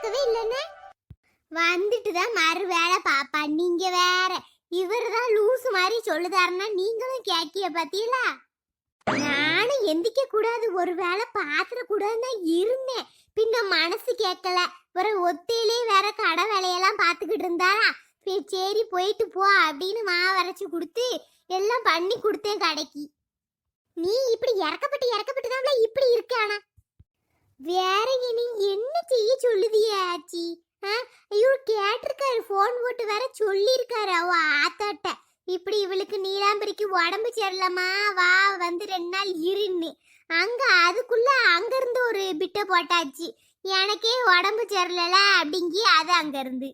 பார்க்கவே இல்லைன்னு வந்துட்டு தான் மறு வேலை பாப்பா. நீங்க வேற இவர் தான் லூசு மாதிரி சொல்லுதாருன்னா நீங்களும் கேக்கிய பாத்தீங்களா? நானும் எந்திக்க கூடாது ஒரு வேலை பாத்திர கூடாதுன்னு இருந்தேன். பின்ன மனசு கேட்கல. ஒரு ஒத்தையிலே வேற கடை வேலையெல்லாம் பார்த்துக்கிட்டு இருந்தாரா, சரி போயிட்டு போ அப்படின்னு மாவரைச்சு கொடுத்து எல்லாம் பண்ணி கொடுத்தேன் கடைக்கு. நீ இப்படி இறக்கப்பட்டு தான் இப்படி இருக்கானா? வேற நீ என்ன செய்ய சொல்லுதிய ஆச்சி? ஐயோ கேட்டிருக்காரு, போன் போட்டு வேற சொல்லியிருக்காரு அவ ஆத்தாட்ட, இப்படி இவளுக்கு நீலாம்பரிக்கு உடம்பு சரியில்லம்மா வா வந்து 2 நாள் இருன்னு. அங்க அதுக்குள்ள அங்க இருந்து ஒரு பிட்ட போட்டாச்சு, எனக்கே உடம்பு சரியில்ல அப்படிங்கி அது அங்க இருந்து.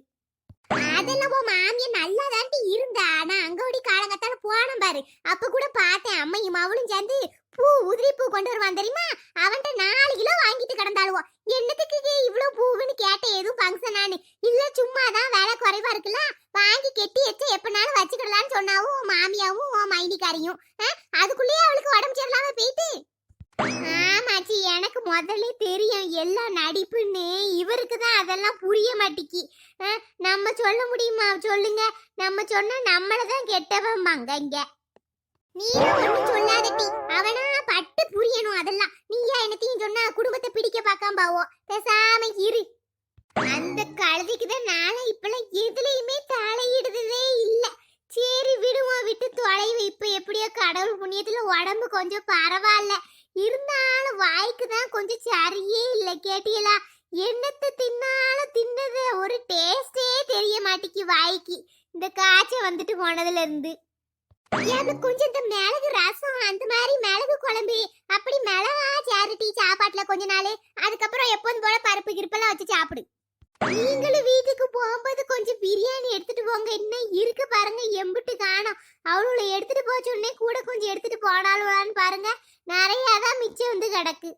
அதெல்லாம் மாமிய நல்லா தாண்டி இருந்தா. நான் அங்க ஓடி காலங்கத்தால போனேன் பாரு, அப்ப கூட பார்த்தேன் அம்மையும் அவளும் சேர்ந்து உதிரி பூ கொண்டு வருவான் தெரியுமா? அவன்கிட்ட 4 கிலோ வாங்கிட்டு கிடந்தாளுவோம். என்னத்துக்கு இவ்வளவு பூவுன்னு கேட்டேன். எதுவும் ஃபங்க்ஷன் நானு இல்ல, சும்மாதான் வேலை குறைவா இருக்குல்ல, வாங்கி கெட்டி வச்சு எப்பனாலும் வச்சுக்கிடலான்னு சொன்னாவும் மாமியாவும் மைனிக்காரியும். அதுக்குள்ளேயே அவளுக்கு உடம்பு சரியில்லாம போயிட்டு. ஆமாச்சி, எனக்கு முதல்ல தெரியும் எல்லாம் நடிப்புன்னு. இவருக்கு தான் அதெல்லாம் புரிய மாட்டிக்கி. நம்ம சொல்ல முடியுமா சொல்லுங்க? நம்ம சொன்னா நம்மளதான் கெட்டவம்பாங்க இங்க. நீயும் ஒண்ணும் சொல்லாதட்டி, அவனா பட்டு புரியணும் அதெல்லாம். நீயா என்னத்தையும் சொன்னா குடும்பத்தை பிடிக்க பார்க்காம பாவோ, பேசாம இரு. அந்த கழுதிக்குதான் நாளை இப்பெல்லாம் எதுலையுமே தலையிடுதே இல்ல. சரி விடுவோம், விட்டு தொலைவு. இப்ப எப்படியோ கடவுள் புண்ணியத்துல உடம்பு கொஞ்சம் பரவாயில்ல. இருந்தாலும் வாய்க்கு தான் கொஞ்சம் சரியே இல்ல. கேட்டீங்களா? என்னத்தை தின்னாலும் தின்னது ஒரு டேஸ்டே தெரிய மாட்டேங்கி வாய்க்கு, இந்த காய்ச்சல் வந்துட்டு போனதுல இருந்து. கொஞ்சம் இந்த மிளகு ரசம் அந்த மாதிரி மிளகு குழம்பு அப்படி மிளகா சேரிட்டி சாப்பாட்டுல கொஞ்ச நாள், அதுக்கப்புறம் எப்போதும் போல பருப்பு கிருப்பெல்லாம் வச்சு சாப்பிடு. நீங்களும் வீட்டுக்கு போகும்போது கொஞ்சம் பிரியாணி எடுத்துட்டு போங்க. இன்னும் இருக்கு பாருங்க, எம்பிட்டு காணோம். அவளோட எடுத்துட்டு போக சொன்னே கூட கொஞ்சம் எடுத்துட்டு போனாலும் பாருங்க, நிறையாதான் மிச்சம் வந்து கிடக்கு.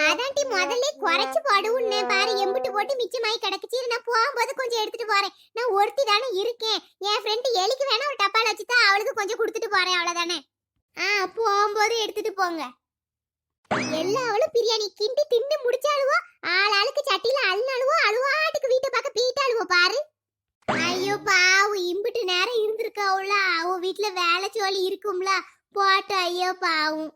அதான்டி முதல்ல குறைச்சு போடுன்னு பாரு, எம்பிட்டு போட்டு மிச்சமாயி கிடக்குச்சு. நான் போகும்போது கொஞ்சம் எடுத்துட்டு போறேன். நான் ஒருத்தி தானே இருக்கேன். என் ஃப்ரெண்டு எலிக்கு வேணா ஒரு டப்பால வச்சுதான் அவளுக்கு கொஞ்சம் கொடுத்துட்டு போறேன், அவ்வளவுதானே. போகும்போது எடுத்துட்டு போங்க. எல்லா அவளும் பிரியாணி கிண்டி தின்னு முடிச்சாலுவோ, ஆளுக்கு சட்டியில அழுனாலுவோ, அழுவாட்டுக்கு வீட்டை பார்க்க பீட்டாளுவோ பாரு. ஐயோ பாவு, இம்பிட்டு நேரம் இருந்திருக்காவுல, அவ வீட்டுல வேலை சோழி இருக்கும்ல போட்டு. ஐயோ பாவும்.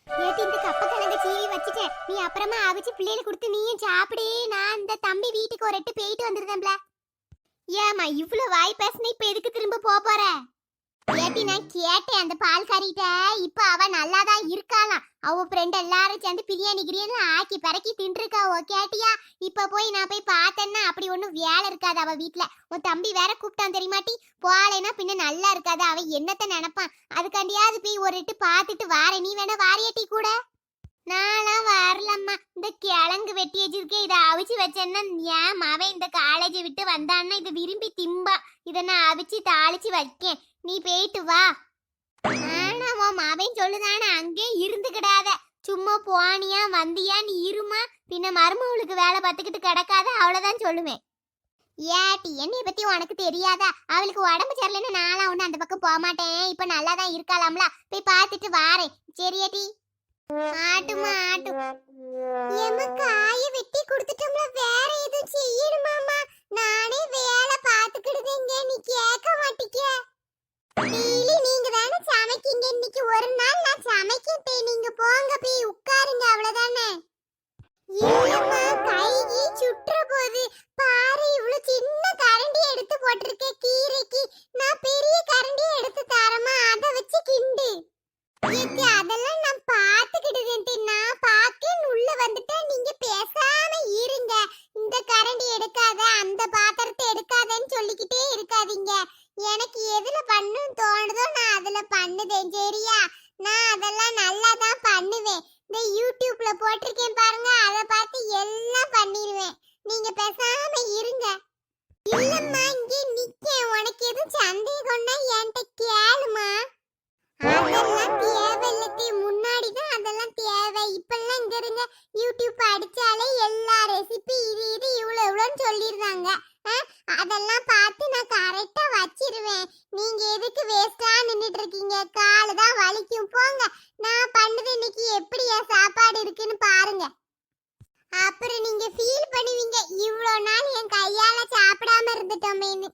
நேத்து இந்த கப்பக்கிழங்கு சீவி வச்சுட்டேன், நீ அப்புறமா அவிச்சு பிள்ளைகளுக்கு கொடுத்து நீயும் சாப்பிடு. நான் இந்த தம்பி வீட்டுக்கு ஒரு 8 போயிட்டு வந்துருந்தேன்ல. ஏமா இவ்வளவு வாய் பேசுன, இப்ப எதுக்கு திரும்ப போற? ஏட்டி நான் கேட்டேன் அந்த பால்காரிட்ட, இப்ப அவ நல்லாதான் இருக்காளாம். அவ ஃப்ரெண்ட் எல்லாரும் சேர்ந்து பிரியாணி கிரியாணி ஆக்கி பறக்கி தின்றுருக்காவோ. கேட்டியா? இப்ப போய் நான் போய் பார்த்தேன்னா அப்படி ஒன்றும் வேலை இருக்காது அவ வீட்டுல. உன் தம்பி வேற கூப்பிட்டான் தெரியுமாட்டி, போலேன்னா பின்ன நல்லா இருக்காது. அவ என்னத்த நினைப்பான்? அதுக்காண்டியாவது போய் ஒரு 8 பார்த்துட்டு வார. நீ வேணா வாரியாட்டி கூட? நான்லாம் வரலம்மா. இந்த கிழங்கு வெட்டி வச்சிருக்கேன், இதை அவிச்சு வச்சேன்னா ஏன் அவன் இந்த காலேஜை விட்டு வந்தான்னா இதை விரும்பி திம்பா. இதை நான் அவிச்சு தாளிச்சு வைக்கேன், நீ போயிட்டு வா. ஆனா உன் அவன் சொல்லுதானே அங்கே இருந்துக்கிடாத, சும்மா போனியா வந்தியா நீ இருமா, பின்ன மருமகளுக்கு வேலை பார்த்துக்கிட்டு கிடக்காத, அவ்வளவுதான் சொல்லுவேன். ஏட்டி என்னைய பத்தி உனக்கு தெரியாதா? அவளுக்கு உடம்பு சரியில்லைன்னு நான்லாம் ஒண்ணு அந்த பக்கம் போக மாட்டேன். இப்ப நல்லாதான் இருக்காளாம்ல, போய் பார்த்துட்டு வாரேன். சரியாட்டி? ஆட்டுமா ஆட்டு. ஏமா காய வெட்டி கொடுத்துட்டோம்ல, வேற எதுவும் செய்யணுமாமா? நானே வேலை பார்த்துக்கிடுதேங்க, நீ கேட்க மாட்டீங்க. டெய்லி நீங்க தானே சமைக்கீங்க, இன்னைக்கு ஒரு நாள் நான் சமைக்கேன். நீங்க போங்க போய் உட்காருங்க, அவ்வளவுதானே. ஏமா கையை சுற்ற போது பாரு, இவ்வளவு சின்ன கரண்டி எடுத்து போட்டிருக்கேன் கீரைக்கு. நான் பெரிய கரண்டி எடுத்து தரமா, அதை வச்சு கிண்டு. அதெல்லாம் நான் பாத்துக்கிடுதேன். நான் பாக்கேன்னு உள்ள வந்துட்டா நீங்க பேசாம இருங்க. இந்த கரண்டி எடுக்காத, அந்த பாத்திரத்தை எடுக்காதன்னு சொல்லிக்கிட்டே இருக்காதீங்க. எனக்கு எதுல பண்ணணும்னு தோணுதோ நான் அதுல பண்ணுதேன், சரியா? நான் அதெல்லாம் நல்லா தான் பண்ணுவேன். இந்த யூடியூப்ல போட்டிருக்கேன் பாருங்க, அதை பார்த்து எல்லாம் பண்ணிடுவேன். நீங்க பேசாம இருங்க. இல்லம்மா இங்கே நிக்க, உனக்கு எதுவும் சந்தேகம்னா என்கிட்ட கேளுமா. அதெல்லாம் தேவையில்லத்தி, முன்னாடிதான் அதெல்லாம் தேவை. இப்பெல்லாம் இங்க இருங்க, யூடியூப் அடிச்சாலே எல்லா ரெசிபி இது இவ்வளவுன்னு சொல்லிடுறாங்க. அதெல்லாம் பார்த்து நான் கரெக்டா வச்சிருவேன். நீங்க எதுக்கு வேஸ்டா நின்னுட்டு இருக்கீங்க? காலு தான் வலிக்கும், போங்க. நான் பண்ணது இன்னைக்கு எப்படியா சாப்பாடு இருக்குன்னு பாருங்க. அப்புறம் நீங்க ஃபீல் பண்ணுவீங்க இவ்ளோ நாள் என் கையால சாப்பிடாம இருந்துட்டோமேன்னு.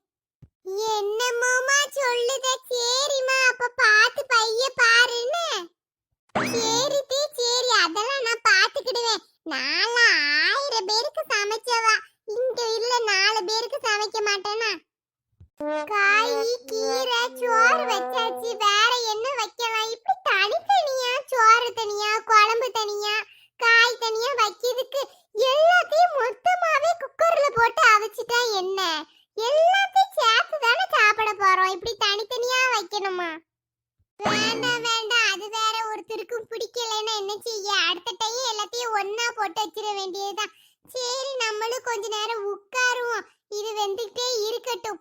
என்னமோமா சொல்லுத. சரிம்மா அப்ப பாத்து பைய பாருன்னு. சரி சரி அதெல்லாம் நான் பாத்துக்கிடுவேன். நாள 1000 பேருக்கு சமைச்சவா இங்க இல்ல 4 பேருக்கு சமைக்க மாட்டேனா? காய் கீரை சோறு வச்சாச்சு, வேற என்ன வைக்கலாம்? இப்படி தனித்தனியா சோறு தனியா குழம்பு தனியா காய் தனியா வைக்கிறதுக்கு எல்லாத்தையும் மொத்தமாவே குக்கர்ல போட்டு அவிச்சிட்டா என்ன? எல்லாத்தையும் சேர்த்து தானே சாப்பிட போறோம். இப்படி தனித்தனியா வைக்கணுமா? வேண்டாம் வேண்டாம், அது வேற ஒருத்தருக்கும் பிடிக்கலன்னா என்ன செய்ய? அடுத்த டைம் எல்லாத்தையும் ஒண்ணா போட்டு வச்சிட வேண்டியதுதான். சரி நம்மளும் கொஞ்ச நேரம் உட்காருவோம், இது வெந்துட்டே இருக்கட்டும்.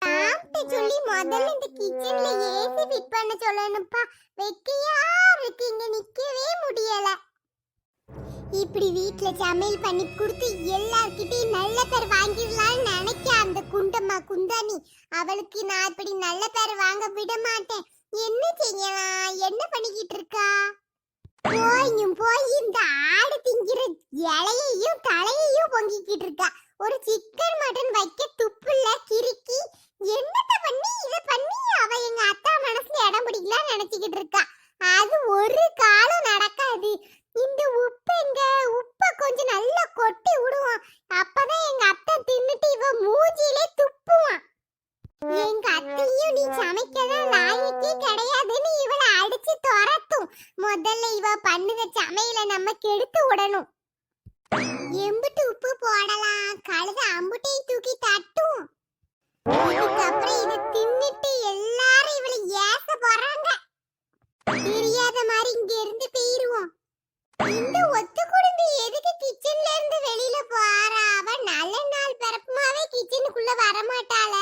சாப்பிட்ட சொல்லி முதல்ல இந்த கிச்சன்ல ஏசி ஃபிட் பண்ண சொல்லணும்ப்பா. வெக்கையா இருக்கு, இங்க நிக்கவே முடியல. இப்படி வீட்ல சமையல் பண்ணி கொடுத்து எல்லார்கிட்டயும் நல்ல பேர் வாங்கிடலாம்னு நினைக்க அந்த குண்டம்மா குந்தாணி, அவளுக்கு நான் இப்படி நல்ல பேர் வாங்க விட மாட்டேன். என்ன செய்யலாம்? என்ன பண்ணிக்கிட்டு இருக்கா? போய் இந்த ஆடு திங்கிற இலையையும் தலையையும் பொங்கிக்கிட்டு இருக்கா. ஒரு சிக்கன் மட்டன் வைக்க துப்புல கிறுக்கி என்னத்த பண்ணி இத பண்ணி அவ எங்க அத்தா மனசுல இடம் பிடிக்கலாம்னு நினைச்சுக்கிட்டு இருக்கா. அது ஒரு காலம் நடக்காது. இந்த உப்பை கொஞ்சம் நல்லா கொட்டி விடுவோம், அப்பதான் எங்க அத்தை தின்னுட்டு இவ மூஞ்சிலே துப்புவான். எங்க அத்தையும் நீ சமைக்கதான் லாயக்கே கிடையாதுன்னு இவளை அடிச்சு துரத்தும். முதல்ல இவ பண்ணுத சமையல நம்ம கெடுத்து விடணும். எம்புட்டு உப்பு போடலாம்? கழுத அம்புட்டை தூக்கி தட்டும். இதுக்கப்புறம் இதை தின்னுட்டு எல்லாரும் இவளை ஏச போறாங்க. தெரியாத மாதிரி இங்க இருந்து போயிருவோம். இந்த ஒத்து குடும்பி எதுக்கு கிச்சன்ல இருந்து வெளியில போறா? அவ நல்ல நாள் பிறப்புமாவே கிச்சனுக்குள்ள வரமாட்டாள.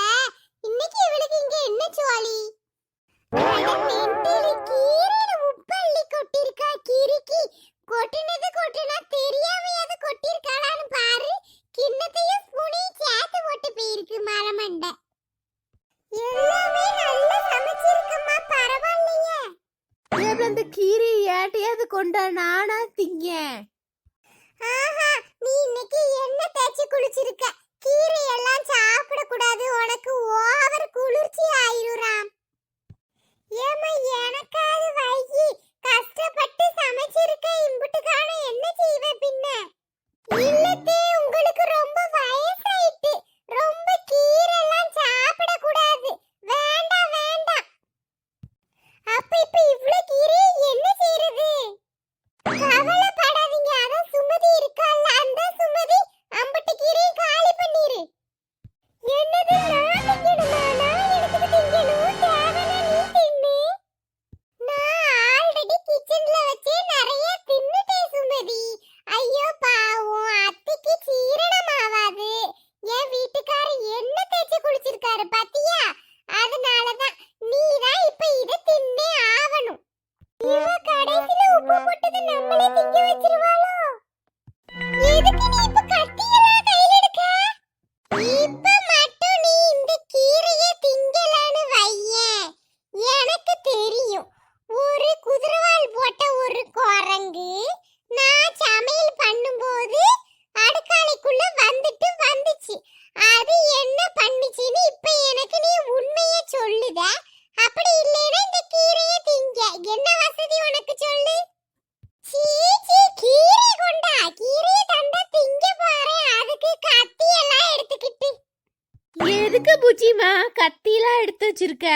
இன்னைக்கு இவளுக்கு இங்க என்ன சோலி? கீரையில உப்பள்ளி கொட்டிருக்கா கிறுக்கி. கொட்டுனா தெரியாமையாவது கொட்டிருக்காளான்னு பாரு. கிண்ணத்தையும் ஸ்பூனையும் சேர்த்து போட்டு போயிருக்கு மரமண்டை. எல்லாமே நல்லா சமைச்சிருக்கம்மா, பரவாயில்லையே. அந்த கீரை ஏட்டையாவது கொண்டா நானா திங்க. ஆஹா, நீ இன்னைக்கு என்ன தேய்ச்சி குளிச்சிருக்க? கீரை எல்லாம் சாப்பிட கூடாது, உனக்கு ஓவர் குளிர்ச்சி ஆயிருறாம். ஏமா எனக்காவது வைகி, கஷ்டப்பட்டு சமைச்சிருக்க இம்புட்டுக்கான என்ன செய்வே பின்ன? இல்லத்தே உங்களுக்கு ரொம்ப வயசாயிட்டு, ரொம்ப கீரை எல்லாம் சாப்பிட கூடாது. வேண்டாம் வேண்டாம். அப்ப இப்ப இவ்ளோ கீரை என்ன செய்யறது? கவலைப்படாதீங்க, அதான் சுமதி இருக்கால, அந்த சுமதி அம்புட்டு கீரையை காலி பண்ணிரு. என்னது நான் திங்கணுமா? நான் எனக்கு திங்கணும், தேவைன்னா நீ தின்னு. நான் ஆல்ரெடி கிச்சன்ல வச்சே நிறைய தின்னுட்டேன் சுமதி. ஐயோ பாவம், அத்தைக்கு சீரணம் ஆகாது. என் வீட்டுக்காரர் என்ன தேய்ச்சி குளிச்சிருக்காரு பாத்தியா? அதனாலதான் நீ தான் இப்ப இத தின்னே ஆவணும். இவ கடைசில உப்பு போட்டது நம்மளே திங்க வச்சிருவாளோ? எதுக்கு நீ இப்ப கத்தியெல்லாம் கையில எடுக்க? இப்ப மட்டும் நீ இந்த கீரையை திங்கலான்னு வையேன், எனக்கு தெரியும். ஒரு குதிரவால் போட்ட ஒரு குரங்கு நான் சமையல் பண்ணும்போது அடுக்காலைக்குள்ள வந்துச்சு. அது என்ன பண்ணுச்சுன்னு இப்ப எனக்கு நீ உண்மையை சொல்லுத. அப்படி இல்லைன்னா இந்த கீரையை திங்க. என்ன வசதி உனக்கு சொல்லு? சீச்சி, கீரை கொண்டா, கீரையை தந்தா திங்க போறேன், அதுக்கு கத்தி எல்லாம் எடுத்துக்கிட்டு. எதுக்கு பூச்சிமா கத்திலாம் எடுத்து வச்சிருக்க?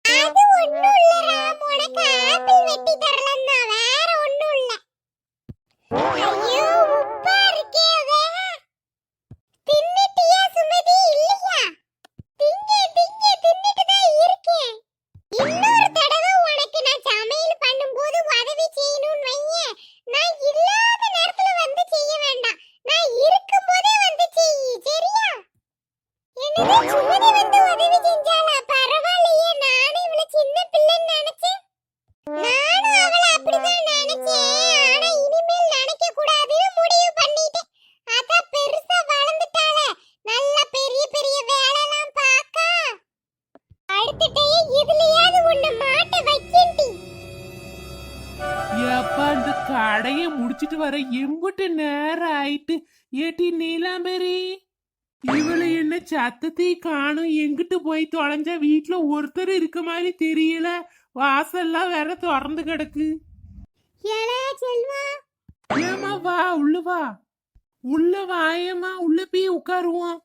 அது ஒண்ணும் இல்ல ராம், உனக்கு ஆப்பிள் வெட்டி தரலாம் தான், வேற ஒண்ணும் இல்ல. ஐயோ உப்பா இருக்கே. தின்னுட்டியா சுமதி? இல்லையா? தின்னுட்டு தான் இருக்கேன். இன்னொரு தடவை உனக்கு நான் சமையல் பண்ணும்போது உதவி செய்யணும்னு வையே, நான் இல்லாத நேரத்துல வந்து செய்ய வேண்டாம், நான் இருக்கும்போதே வந்து செய், சரியா? என்னது சுமதி வந்து உதவி செஞ்சாளா? பரவாயில்லையே, நானே இவளை சின்ன பிள்ளைன்னு நினைச்சேன். நானும் அவளை அப்படிதான் நினைச்சேன், ஆனா இனிமேல் நினைக்க கூடாது. முடிச்சிட்டு வர எம்புட்டு நேரம் ஆயிட்டு. ஏட்டி நீலாம்பரி, இவளை என்ன சத்தத்தை காணும், எங்கிட்டு போய் தொலைஞ்சா? வீட்டுல ஒருத்தர் இருக்க மாதிரி தெரியல, வாசல்லாம் வேற திறந்து கிடக்கு. ஏலே செல்வா, ஏமா வா, உள்ள வா, உள்ள வாயம்மா, உள்ள போய் உட்காருவோம்.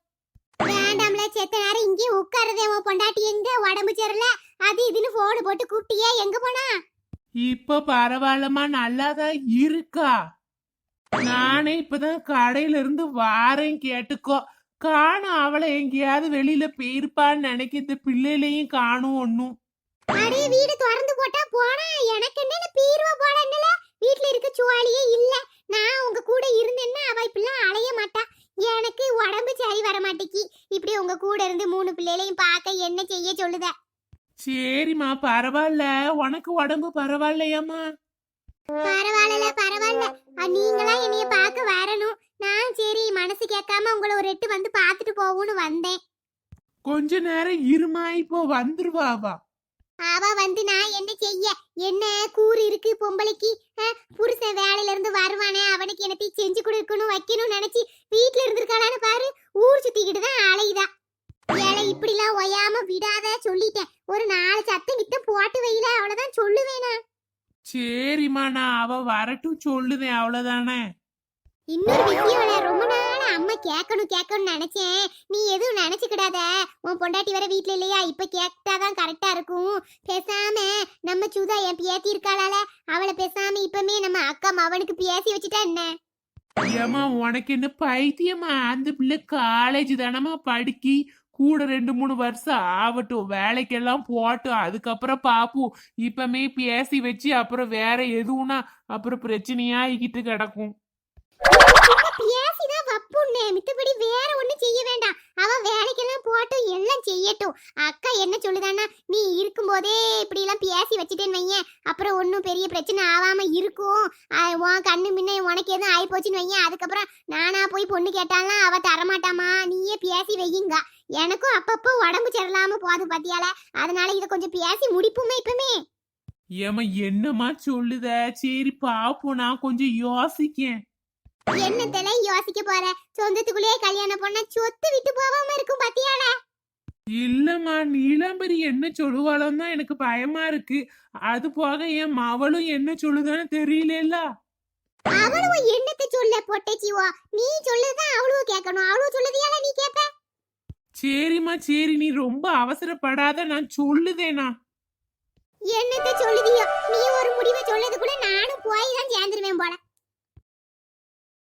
வேண்டாம்ல, செத்த நேரம் இங்கே உட்காருதே. உன் பொண்டாட்டி எங்க? உடம்பு சரியில்ல அது இதுன்னு போன் போட்டு கூப்பிட்டியே, எங்க போனா? இப்ப பரவாயில்லம்மா, நல்லாதான் இருக்கா. நானே இப்பதான் கடையில இருந்து வாரேன், கேட்டுக்கோ. காணும், அவளை எங்கேயாவது வெளியில போயிருப்பான்னு நினைக்க, இந்த பிள்ளையிலையும் காணும் ஒன்னும். அடே, வீடு திறந்து போட்டா போனா, எனக்கு என்ன பீர்வ போடல. வீட்ல இருக்க சுவாலியே இல்ல. நான் உங்க கூட இருந்தேன்னா அவ இப்பெல்லாம் அலைய மாட்டா. எனக்கு உடம்பு சரி வர மாட்டேக்கி. இப்படி உங்க கூட இருந்து 3 பிள்ளைகளையும் பார்க்க என்ன செய்ய சொல்லுத? சரிம்மா, பரவாயில்ல. உனக்கு உடம்பு பரவாயில்லையாம்மா? பரவாயில்ல பரவாயில்ல. நீங்களா என்னைய பார்க்க வரணும். நான் சரி மனசு கேட்காம உங்களை ஒரு எட்டு வந்து பார்த்துட்டு போகும்னு வந்தேன். கொஞ்ச நேரம் இருமா, இப்போ வந்துருவாவா. அவ வந்து நான் என்ன செய்ய? என்ன கூறு இருக்கு பொம்பளைக்கு? புருஷன் வேலையில இருந்து வருவானே, அவனுக்கு என்னத்தையும் செஞ்சு கொடுக்கணும் வைக்கணும்னு நினைச்சு வீட்டுல இருந்திருக்காளான்னு பாரு. ஊர் சுத்திக்கிட்டு தான் அலையுதா. ஏழை இப்படிலாம் ஒயாம விடாத சொல்லிட்டேன். ஒரு 4 சத்தம் கிட்ட போட்டு வையில, அவ்வளவுதான் சொல்லுவேனா. சரிம்மா, நான் அவ வரட்டும் சொல்லுதேன், அவ்வளவுதானே. இன்னொரு விஷயம், ரொம்ப நாள் அம்மா கேட்கணும்னு நினைச்சேன். நீ எதுவும் நினைச்சுக்கிடாத. உன் பொண்டாட்டி வர வீட்டுல இல்லையா? இப்ப கேட்டாதான் கரெக்டா இருக்கும். பேசாம நம்ம சுதா என் பேத்தி இருக்காளால, அவளை பேசாம இப்பமே நம்ம அக்கா மவனுக்கு பேசி வச்சுட்டா என்ன? ஏம்மா, உனக்கு என்ன பைத்தியமா? அந்த பிள்ளை காலேஜ் தானம்மா படிக்கி, கூட 2-3 வருஷம் ஆகட்டும், வேலைக்கெல்லாம் போட்டும், அதுக்கப்புறம் பாப்போம். இப்பமே பேசி வச்சு அப்புறம் வேற எதுவும்னா அப்புறம் பிரச்சனையாகிட்டு கிடக்கும். பேசிதான் வப்புன்னே, மித்தபடி வேற ஒண்ணும் செய்ய வேண்டாம். அவ வேலைக்கெல்லாம் போட்டும், எல்லாம் செய்யட்டும். அக்கா என்ன சொல்லுதான்னா, நீ இருக்கும்போதே இப்படி எல்லாம் பேசி வச்சுட்டேன்னு வையேன், அப்புறம் ஒன்னும் பெரிய பிரச்சனை ஆகாம இருக்கும். உன் கண்ணு முன்ன உனக்கு எதுவும் ஆகி போச்சுன்னு வையேன், அதுக்கப்புறம் நானா போய் பொண்ணு கேட்டாலாம் அவ தரமாட்டாமா, நீயே பேசி வையுங்க. எனக்கும் அப்பப்போ உடம்பு சரியில்லாம போது பாத்தியால, அதனால இத கொஞ்சம் பேசி முடிப்புமே இப்பமே. ஏம்மா, என்னம்மா சொல்லுத? சரி பாப்போம், நான் கொஞ்சம் யோசிக்கேன். என்னத்தல யோசிக்க போற? சொந்தத்துக்குள்ளே கல்யாணம் பண்ண சொத்து விட்டு போகாம இருக்கும் பாத்தியால. இல்லம்மா, நீலாம்பரி என்ன சொல்லுவாளோன்னு தான் எனக்கு பயமா இருக்கு. அது போக என் மவளும் என்ன சொல்லுதான்னு தெரியல. அவளும் என்னத்தை சொல்ல பொட்டச்சிவோ? நீ சொல்லுதான் அவளும் கேட்கணும். அவளும் சொல்லுதியால நீ கேப்ப? சரிம்மா சரி, நீ ரொம்ப அவசரப்படாத, நான் சொல்லுதேனா. என்னத்தை சொல்லுதியோ? நீ ஒரு முடிவை சொல்லதுக்குள்ள நானும் போய் தான் சேர்ந்துருவேன் போல.